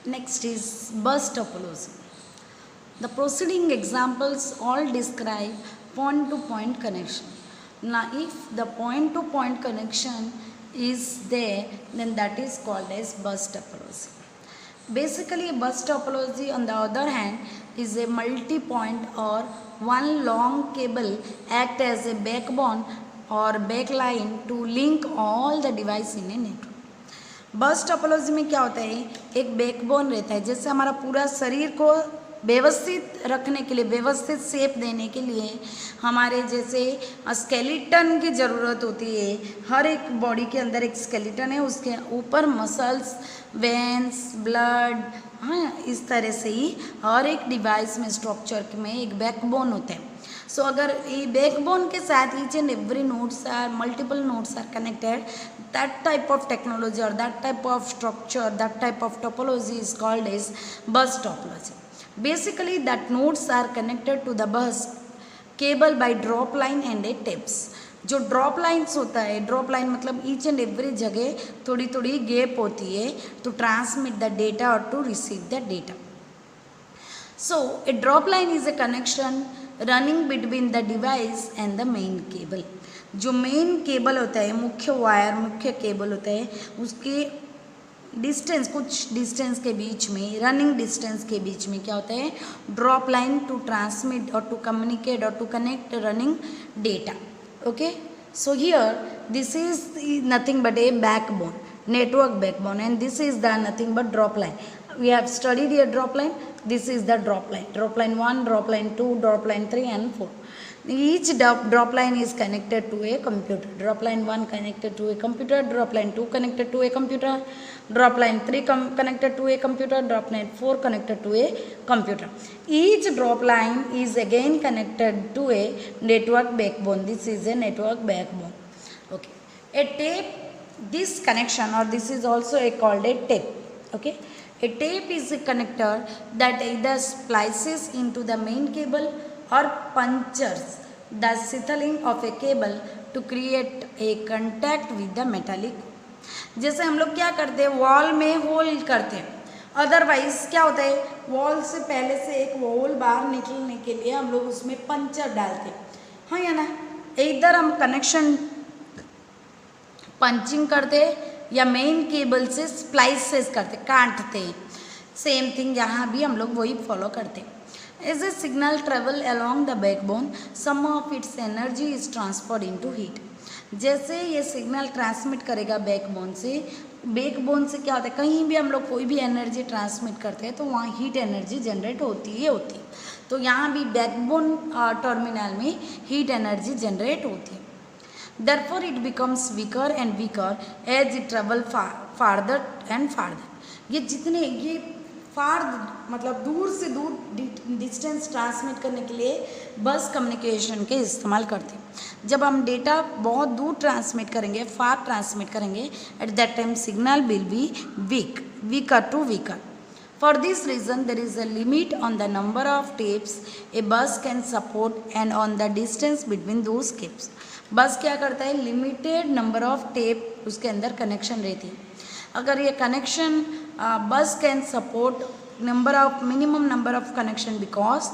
Next is bus topology. The preceding examples all describe point-to-point connection. Now, if the point-to-point connection is there, then that is called as bus topology. Basically, bus topology, on the other hand, is a multi-point or one long cable act as a backbone or backline to link all the device in a network. बस topology में क्या होता है, एक backbone रहता है, जैसे हमारा पूरा शरीर को व्यवस्थित रखने के लिए, व्यवस्थित शेप देने के लिए हमारे जैसे स्केलेटन की ज़रूरत होती है। हर एक बॉडी के अंदर एक स्केलेटन है, उसके ऊपर मसल्स, वेंस, ब्लड, हाँ, इस तरह से ही हर एक डिवाइस में, स्ट्रक्चर में एक बैकबोन होता है। सो अगर ये बैकबोन के साथ each and every nodes are, multiple nodes are connected, that type of technology or that type of structure, that type of topology is called as bus topology. Basically, that nodes are connected to the bus cable by drop line and a tapes. जो drop lines होता है, drop line मतलब each and every जगह थोड़ी थोड़ी gap होती है to transmit the data और to receive the data. So a drop line is a connection running between the device and the main cable. जो मेन केबल होता है, मुख्य वायर, मुख्य केबल होता है, उसके डिस्टेंस, कुछ डिस्टेंस के बीच में, रनिंग डिस्टेंस के बीच में क्या होता है, ड्रॉप लाइन टू ट्रांसमिट और टू कम्युनिकेट और to connect running data. Okay, so here this is nothing but a backbone, network backbone, and this is the nothing but drop line. We have studied here drop line. This is the drop line. Drop line 1, drop line 2, drop line 3 and 4. Each drop line is connected to a computer. Drop line 1 connected to a computer, drop line 2 connected to a computer, drop line 3 connected to a computer, drop line 4 connected to a computer. Each drop line is again connected to a network backbone. This is a network backbone. Okay. A tape, this connection, or this is also called a tape. Okay. A tape is a connector that either splices into the main cable or punctures the sheathing of a cable to create a contact with the metallic. जैसे हम लोग क्या करते हैं, wall में whole करते हैं, otherwise क्या होता है, वॉल से पहले से एक होल बाहर निकलने के लिए हम लोग उसमें पंचर डालते हैं, हाँ या ना. इधर हम कनेक्शन पंचिंग करते या मेन केबल से स्प्लाइसेस करते, काटते. सेम थिंग यहाँ भी हम लोग वही फॉलो करते. As a signal travel along the backbone, some of its energy is transferred into heat. जैसे ये सिग्नल ट्रांसमिट करेगा बैकबोन से, बैकबोन से क्या होता है, कहीं भी हम लोग कोई भी एनर्जी ट्रांसमिट करते हैं तो वहाँ हीट एनर्जी जनरेट होती ही होती है. तो यहाँ भी बैकबोन टर्मिनल में हीट एनर्जी जनरेट होती है. Therefore, it becomes weaker and weaker as it travel farther and farther. ये जितने ये फार मतलब दूर से दूर डिस्टेंस ट्रांसमिट करने के लिए बस कम्युनिकेशन के इस्तेमाल करते हैं. जब हम डेटा बहुत दूर ट्रांसमिट करेंगे, फार ट्रांसमिट करेंगे, at that time signal will be weaker to weaker. For this reason, there is a limit on the number of tapes a bus can support and on the distance between those tapes. बस क्या करता है, limited number of tape उसके अंदर connection रहती है. अगर ये कनेक्शन बस can support number of minimum number of connection because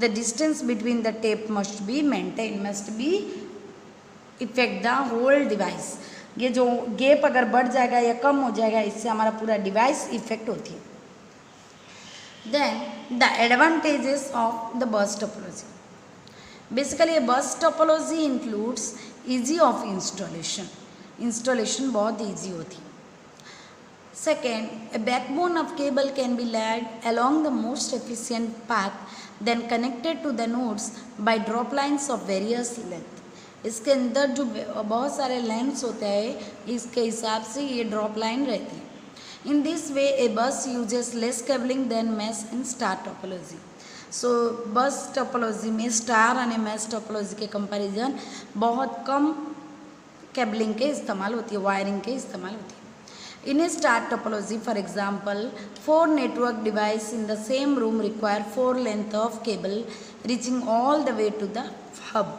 the distance between the tape must be maintained, must be affect the whole device. ये जो गैप अगर बढ़ जाएगा या कम हो जाएगा, इससे हमारा पूरा डिवाइस इफेक्ट होती है. Then the advantages of the bus topology. Basically, a bus topology includes easy of installation. Installation बहुत easy होती है. Second, a backbone of cable can be laid along the most efficient path, then connected to the nodes by drop lines of various length. इसके अंदर जो बहुत सारे lengths होते हैं, इसके हिसाब से ये ड्रॉप लाइन रहती है. In this way, a bus uses less cabling than mesh and star topology. So, bus topology में स्टार और mesh topology के कंपैरिजन बहुत कम केबलिंग के इस्तेमाल होती है, वायरिंग के इस्तेमाल होती है. In a star topology, for example, 4 network devices in the same room require 4 length of cable reaching all the way to the hub.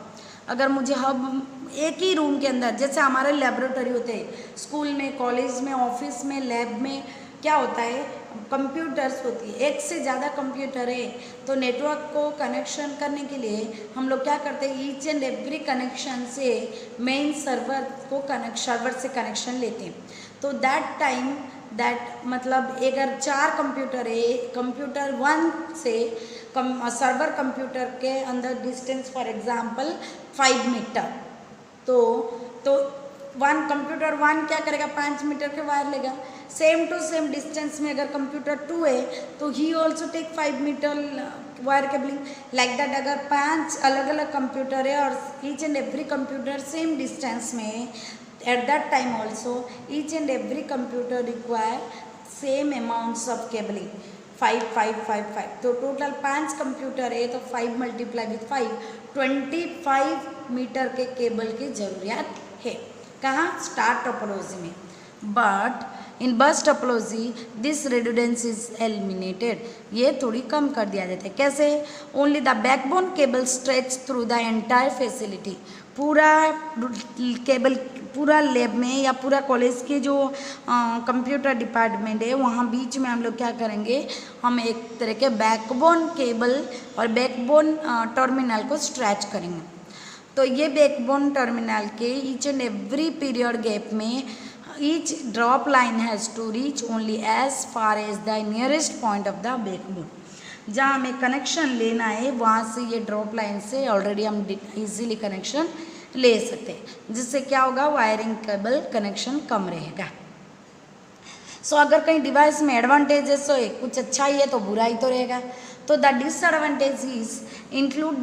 अगर मुझे हब एक ही रूम के अंदर, जैसे हमारे लेबोरेटरी होते हैं स्कूल में, कॉलेज में, ऑफिस में, लैब में, क्या होता है, कंप्यूटर्स होती है, एक से ज़्यादा कंप्यूटर है, तो नेटवर्क को कनेक्शन करने के लिए हम लोग क्या करते हैं, ईच एंड एवरी कनेक्शन से मेन सर्वर से कनेक्शन लेते हैं। तो दैट टाइम मतलब अगर 4 कंप्यूटर है, कंप्यूटर 1 से सर्वर कंप्यूटर के अंदर डिस्टेंस फॉर एग्जांपल 5 मीटर, तो 1 कंप्यूटर 1 क्या करेगा, 5 मीटर के वायर लेगा। सेम टू सेम डिस्टेंस में अगर कंप्यूटर 2 है तो ही also take 5 metre wire cabling. Like that अगर 5 अलग अलग कंप्यूटर है और each and every computer same distance में, at that time also each and every computer require same amounts of cabling, 5 5 5 5, तो टोटल 5 कंप्यूटर है तो 5 मल्टीप्लाई विथ 5 25 मीटर के केबल की ज़रूरियात है। कहाँ, स्टार टोपोलॉजी में। बट इन बस topology this redundancy is eliminated, ये थोड़ी कम कर दिया जाता है। कैसे, only the backbone cable stretch through the entire facility, पूरा केबल पूरा लैब में या पूरा कॉलेज के जो कंप्यूटर डिपार्टमेंट है वहाँ बीच में हम लोग क्या करेंगे, हम एक तरह के बैकबोन केबल और बैकबोन टर्मिनल को स्ट्रेच करेंगे। तो ये बैकबोन टर्मिनल के each and every period gap में each drop line has to reach only as far as the nearest point of the backbone, जहाँ हमें कनेक्शन लेना है वहाँ से ये ड्रॉप लाइन से ऑलरेडी हम इजीली कनेक्शन ले सकते हैं, जिससे क्या होगा, वायरिंग केबल कनेक्शन कम रहेगा। सो अगर कहीं डिवाइस में एडवांटेजेस हो, कुछ अच्छा ही है तो बुरा ही तो रहेगा। तो the disadvantage is include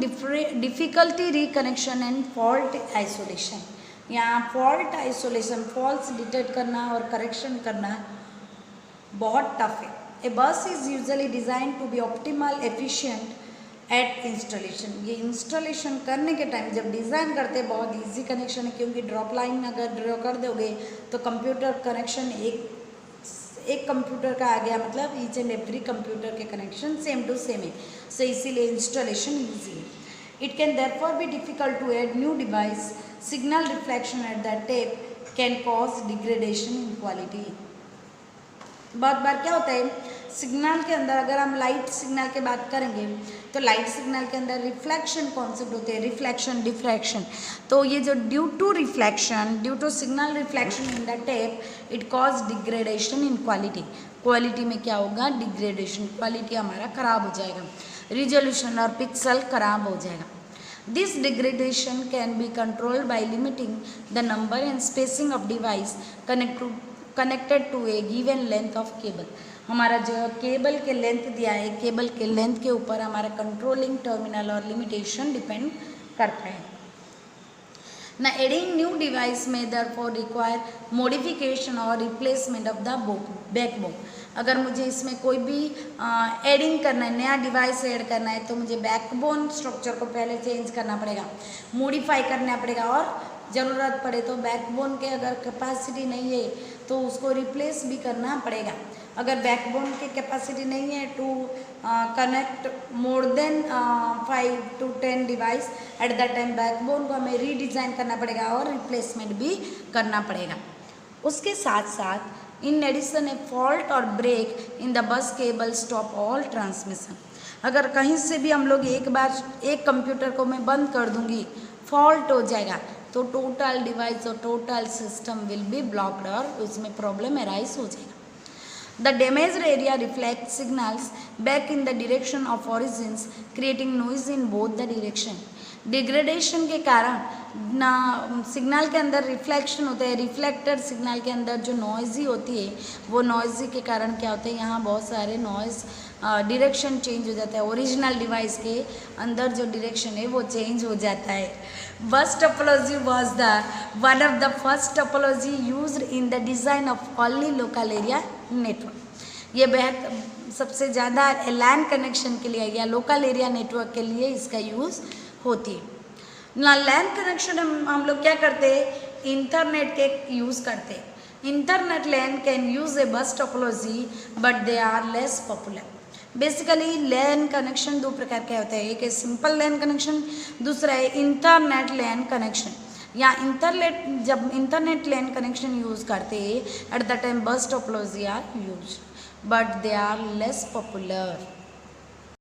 difficulty reconnection and fault isolation. यहाँ फॉल्ट आइसोलेशन, फॉल्ट्स डिटेक्ट करना और करेक्शन करना बहुत टफ है। A bus is usually design to be optimal efficient at installation, ये इंस्टॉलेशन करने के टाइम जब डिज़ाइन करते हैं बहुत इजी कनेक्शन है, क्योंकि ड्रॉप लाइन अगर ड्रॉ कर दोगे तो कंप्यूटर कनेक्शन एक कंप्यूटर का आ गया, मतलब ईच एंड एवरी कंप्यूटर के कनेक्शन सेम टू सेम है, सो इसीलिए इंस्टॉलेशन ईजी है। It can therefore be difficult to add new device, signal reflection at the tap can cause degradation in quality. बहुत बार क्या होता है, सिग्नल के अंदर अगर हम लाइट सिग्नल की बात करेंगे तो लाइट सिग्नल के अंदर रिफ्लेक्शन कॉन्सेप्ट होते हैं, रिफ्लेक्शन डिफ्रैक्शन। तो ये जो due to signal reflection in the tap it cause degradation in quality, quality में क्या होगा, डिग्रेडेशन, क्वालिटी हमारा खराब हो जाएगा, रिजोल्यूशन और पिक्सल खराब हो जाएगा। This degradation can be controlled by limiting the number and spacing of device connected to a given length of cable. हमारा जो केबल के लेंथ दिया है, केबल के लेंथ के ऊपर हमारा कंट्रोलिंग टर्मिनल और लिमिटेशन डिपेंड करता है ना। एडिंग न्यू डिवाइस में देयरफॉर रिक्वायर मॉडिफिकेशन और रिप्लेसमेंट ऑफ द बैकबोन। अगर मुझे इसमें कोई भी एडिंग करना है, नया डिवाइस ऐड करना है, तो मुझे बैकबोन स्ट्रक्चर को पहले चेंज करना पड़ेगा, मॉडिफाई करना पड़ेगा, और ज़रूरत पड़े तो बैकबोन के अगर कैपेसिटी नहीं है तो उसको रिप्लेस भी करना पड़ेगा। अगर बैकबोन की कैपेसिटी नहीं है to connect more than 5 to 10 device at the time, backbone को हमें रीडिज़ाइन करना पड़ेगा और रिप्लेसमेंट भी करना पड़ेगा। उसके साथ साथ इन एडिशन ए फॉल्ट और break in the bus cable stop all transmission. अगर कहीं से भी हम लोग एक बार एक कंप्यूटर को मैं बंद कर दूंगी, फॉल्ट हो जाएगा, तो टोटल डिवाइस और total system will be blocked और उसमें प्रॉब्लम अराइज हो जाएगा। The damaged area reflects signals back in the direction of origins, creating noise in both the direction. Degradation के कारण ना सिग्नल के अंदर रिफ्लेक्शन होता है, रिफ्लेक्टेड सिग्नल के अंदर जो नॉइज़ी होती है वो नॉइज़ी के कारण क्या होता है, यहाँ बहुत सारे नॉइज़ डायरेक्शन चेंज हो जाता है, ओरिजिनल डिवाइस के अंदर जो डायरेक्शन है वो चेंज हो जाता है। बस topology was the one of the first topology used in the design of only local area network. ये बेहद सबसे ज़्यादा लैन कनेक्शन के लिए या लोकल एरिया नेटवर्क के लिए इसका यूज़ होती है ना। लैन कनेक्शन हम लोग क्या करते हैं, इंटरनेट के यूज़ करते हैं। Internet LAN can use a bus topology but they are less popular. Basically LAN connection दो प्रकार के होते हैं, एक है सिंपल लैन कनेक्शन, दूसरा है इंटरनेट लैन कनेक्शन। या इंटरनेट, जब इंटरनेट लैन कनेक्शन यूज़ करते at the time bus topology are use, but they are less popular.